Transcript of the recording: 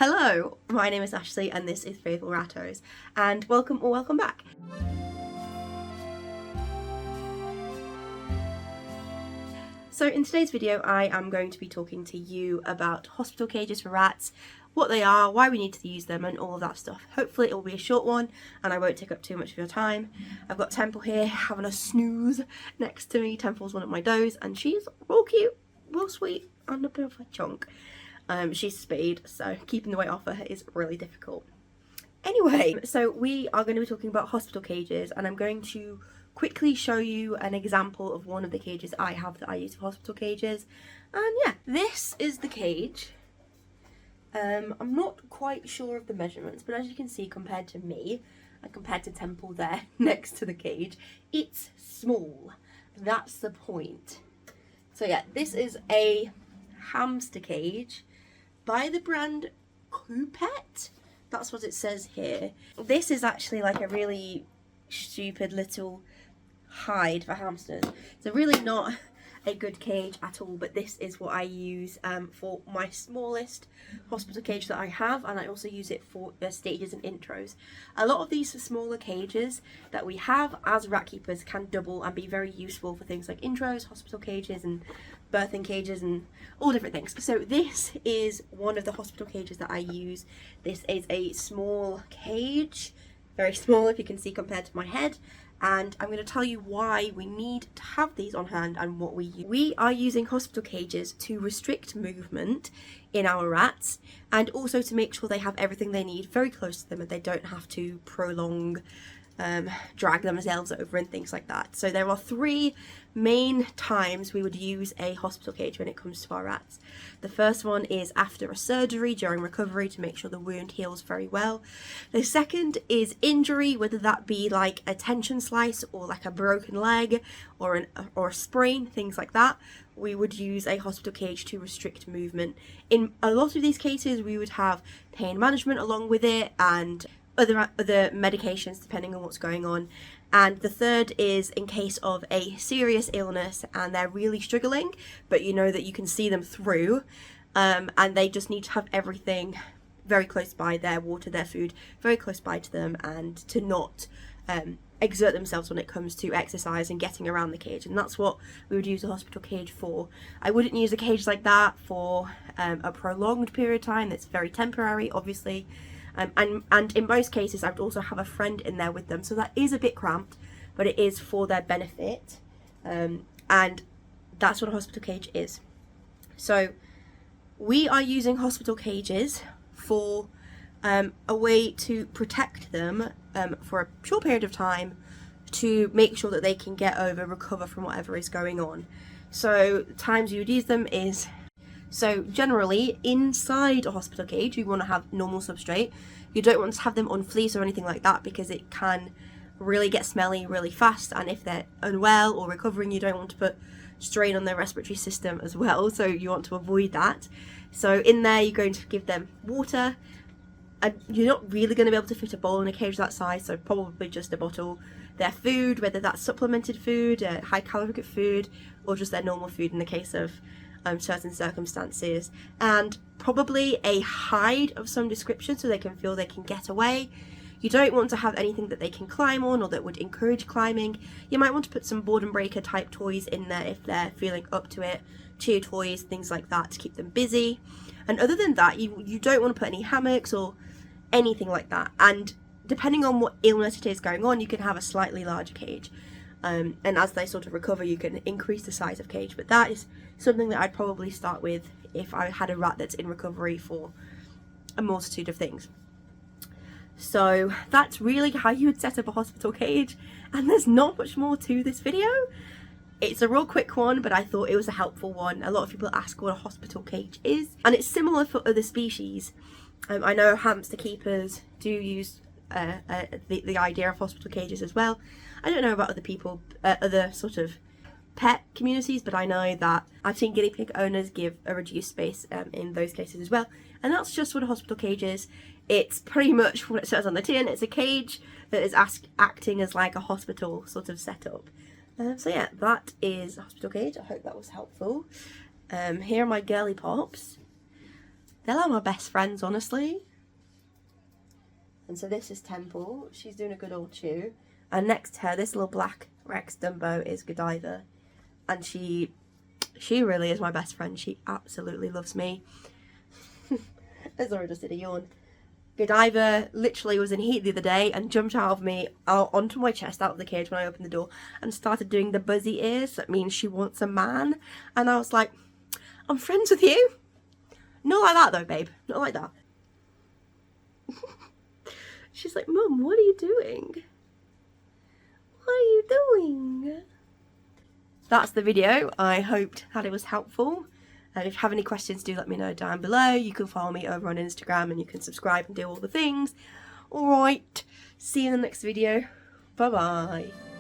Hello, my name is Ashley and this is Faithful Rattos, and welcome back. So in today's video I am going to be talking to you about hospital cages for rats, what they are, why we need to use them and all of that stuff. Hopefully it will be a short one and I won't take up too much of your time. I've got Temple here having a snooze next to me. Temple's one of my does and she's real cute, real sweet and a bit of a chunk. She's spayed, so keeping the weight off her is really difficult. Anyway, so we are going to be talking about hospital cages and I'm going to quickly show you an example of one of the cages I have that I use for hospital cages. And yeah, this is the cage. I'm not quite sure of the measurements, but as you can see, compared to me and compared to Temple there next to the cage, it's small. That's the point. So yeah, this is a hamster cage by the brand Coopet. That's what it says here. This is actually like a really stupid little hide for hamsters. It's really not a good cage at all, but this is what I use for my smallest hospital cage that I have, and I also use it for stages and intros. A lot of these smaller cages that we have as rat keepers can double and be very useful for things like intros, hospital cages and birthing cages and all different things. So this is one of the hospital cages that I use. This is a small cage, very small if you can see compared to my head, and I'm going to tell you why we need to have these on hand and what we use. We are using hospital cages to restrict movement in our rats and also to make sure they have everything they need very close to them and they don't have to prolong drag themselves over and things like that. So there are three main times we would use a hospital cage when it comes to our rats. The first one is after a surgery during recovery to make sure the wound heals very well. The second is injury, whether that be like a tension slice or like a broken leg or a sprain, things like that. We would use a hospital cage to restrict movement. In a lot of these cases we would have pain management along with it and other medications depending on what's going on. And the third is in case of a serious illness and they're really struggling, but you know that you can see them through, and they just need to have everything very close by, their water, their food very close by to them, and to not exert themselves when it comes to exercise and getting around the cage. And that's what we would use a hospital cage for. I wouldn't use a cage like that for a prolonged period of time. That's very temporary, obviously. And in most cases I would also have a friend in there with them, so that is a bit cramped, but it is for their benefit, and that's what a hospital cage is. So we are using hospital cages for a way to protect them for a short period of time to make sure that they can recover from whatever is going on. So the times you would use them is, so generally inside a hospital cage you want to have normal substrate. You don't want to have them on fleece or anything like that because it can really get smelly really fast, and if they're unwell or recovering you don't want to put strain on their respiratory system as well, so you want to avoid that. So in there you're going to give them water, and you're not really going to be able to fit a bowl in a cage that size, so probably just a bottle. Their food, whether that's supplemented food, high caloric food, or just their normal food in the case of certain circumstances, and probably a hide of some description so they can feel they can get away. You don't want to have anything that they can climb on or that would encourage climbing. You might want to put some boredom breaker type toys in there if they're feeling up to it, cheer toys, things like that to keep them busy. And other than that, you don't want to put any hammocks or anything like that. And depending on what illness it is going on, you can have a slightly larger cage. And as they sort of recover you can increase the size of cage, but that is something that I'd probably start with if I had a rat that's in recovery for a multitude of things. So that's really how you would set up a hospital cage, and there's not much more to this video. It's a real quick one, but I thought it was a helpful one. A lot of people ask what a hospital cage is, and it's similar for other species. I know hamster keepers do use the idea of hospital cages as well. I don't know about other people, other sort of pet communities, but I know that I've seen guinea pig owners give a reduced space in those cases as well, and that's just what a hospital cage is. It's pretty much what it says on the tin. It's a cage that is acting as like a hospital sort of setup. So yeah, that is a hospital cage. I hope that was helpful. Here are my girly pops. They're like my best friends, honestly. And so this is Temple. She's doing a good old chew. And next to her, this little black Rex Dumbo is Godiva. And she really is my best friend. She absolutely loves me. Zora just did a yawn. Godiva literally was in heat the other day and jumped out onto my chest out of the cage when I opened the door and started doing the buzzy ears. That means she wants a man. And I was like, I'm friends with you. Not like that though, babe. Not like that. She's like, Mum, what are you doing? What are you doing? That's the video. I hoped that it was helpful. And if you have any questions, do let me know down below. You can follow me over on Instagram and you can subscribe and do all the things. Alright, see you in the next video. Bye bye.